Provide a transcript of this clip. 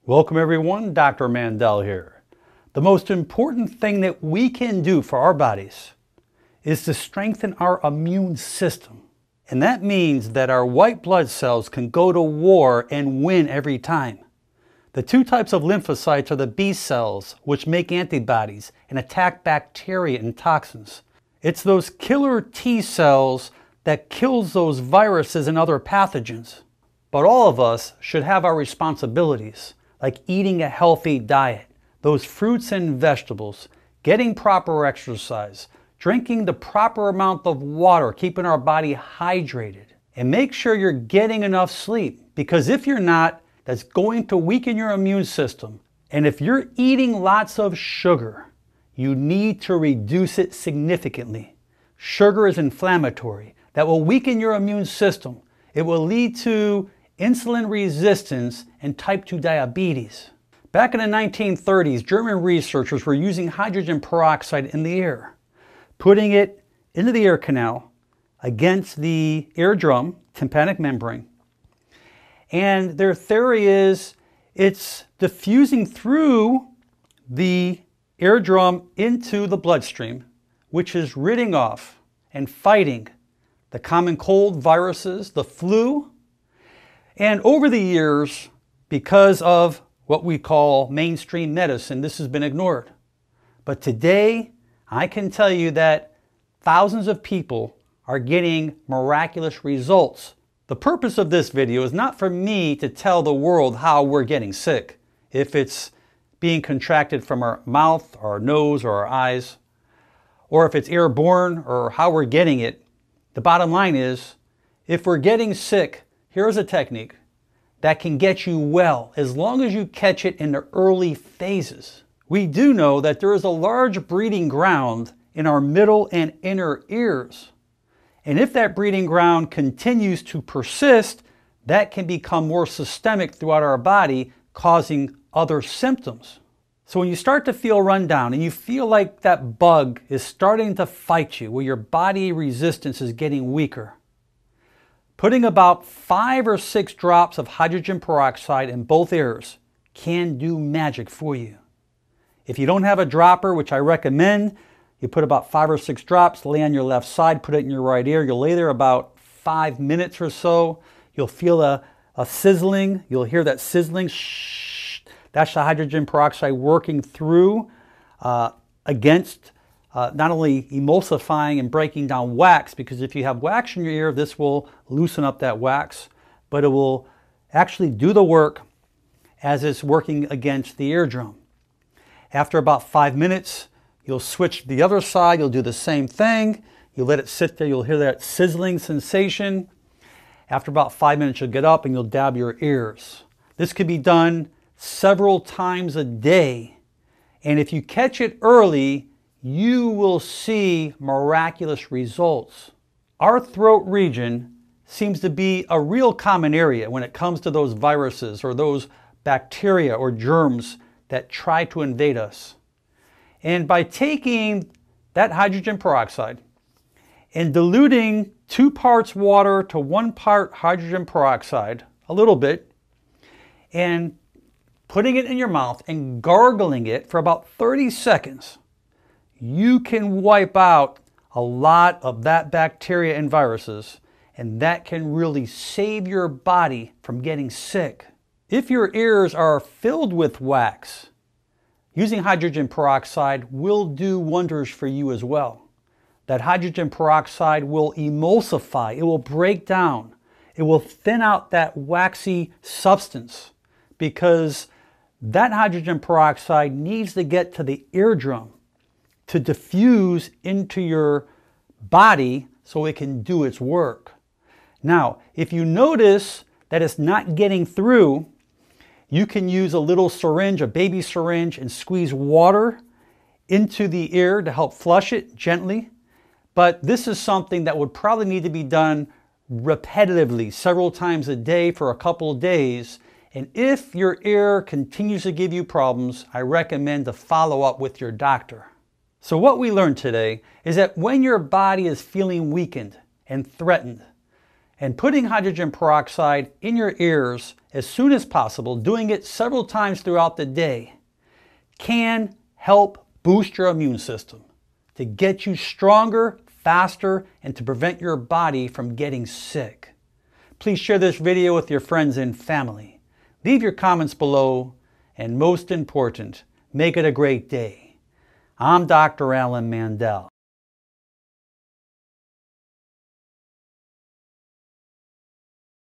Welcome everyone, Dr. Mandel here. The most important thing that we can do for our bodies is to strengthen our immune system. And that means that our white blood cells can go to war and win every time. The two types of lymphocytes are the B cells, which make antibodies and attack bacteria and toxins. It's those killer T cells that kills those viruses and other pathogens. But all of us should have our responsibilities, like eating a healthy diet, those fruits and vegetables, getting proper exercise, drinking the proper amount of water, keeping our body hydrated, and make sure you're getting enough sleep, because if you're not, that's going to weaken your immune system. And if you're eating lots of sugar, you need to reduce it significantly. Sugar is inflammatory. That will weaken your immune system. It will lead to insulin resistance and type 2 diabetes. Back in the 1930s, German researchers were using hydrogen peroxide in the air, putting it into the air canal against the eardrum, tympanic membrane. And their theory is it's diffusing through the eardrum into the bloodstream, which is ridding off and fighting the common cold, viruses, the flu. And over the years, because of what we call mainstream medicine, this has been ignored. But today, I can tell you that thousands of people are getting miraculous results. The purpose of this video is not for me to tell the world how we're getting sick, if it's being contracted from our mouth, our nose, or our eyes, or if it's airborne, or how we're getting it. The bottom line is, if we're getting sick, here's a technique that can get you well as long as you catch it in the early phases. We do know that there is a large breeding ground in our middle and inner ears. And if that breeding ground continues to persist, that can become more systemic throughout our body, causing other symptoms. So when you start to feel run down and you feel like that bug is starting to fight you, where your body resistance is getting weaker, putting about 5 or 6 drops of hydrogen peroxide in both ears can do magic for you. If you don't have a dropper, which I recommend, you put about 5 or 6 drops, lay on your left side, put it in your right ear. You'll lay there about 5 minutes or so. You'll feel a sizzling. You'll hear that sizzling. Shh. That's the hydrogen peroxide working through against not only emulsifying and breaking down wax, because if you have wax in your ear, this will loosen up that wax, but it will actually do the work as it's working against the eardrum. After about 5 minutes, you'll switch to the other side. You'll do the same thing. You let it sit there. You'll hear that sizzling sensation. After about 5 minutes, you'll get up and you'll dab your ears. This could be done several times a day. And if you catch it early, you will see miraculous results. Our throat region seems to be a real common area when it comes to those viruses or those bacteria or germs that try to invade us. And by taking that hydrogen peroxide and diluting 2 parts water to 1 part hydrogen peroxide, a little bit, and putting it in your mouth and gargling it for about 30 seconds, you can wipe out a lot of that bacteria and viruses, and that can really save your body from getting sick. If your ears are filled with wax, using hydrogen peroxide will do wonders for you as well. That hydrogen peroxide will emulsify, it will break down, it will thin out that waxy substance, because that hydrogen peroxide needs to get to the eardrum to diffuse into your body so it can do its work. Now, if you notice that it's not getting through, you can use a little syringe, a baby syringe, and squeeze water into the ear to help flush it gently. But this is something that would probably need to be done repetitively, several times a day for a couple of days. And if your ear continues to give you problems, I recommend to follow up with your doctor. So what we learned today is that when your body is feeling weakened and threatened, And putting hydrogen peroxide in your ears as soon as possible, doing it several times throughout the day, can help boost your immune system to get you stronger, faster, and to prevent your body from getting sick. Please share this video with your friends and family. Leave your comments below, and most important, make it a great day. I'm Dr. Alan Mandel.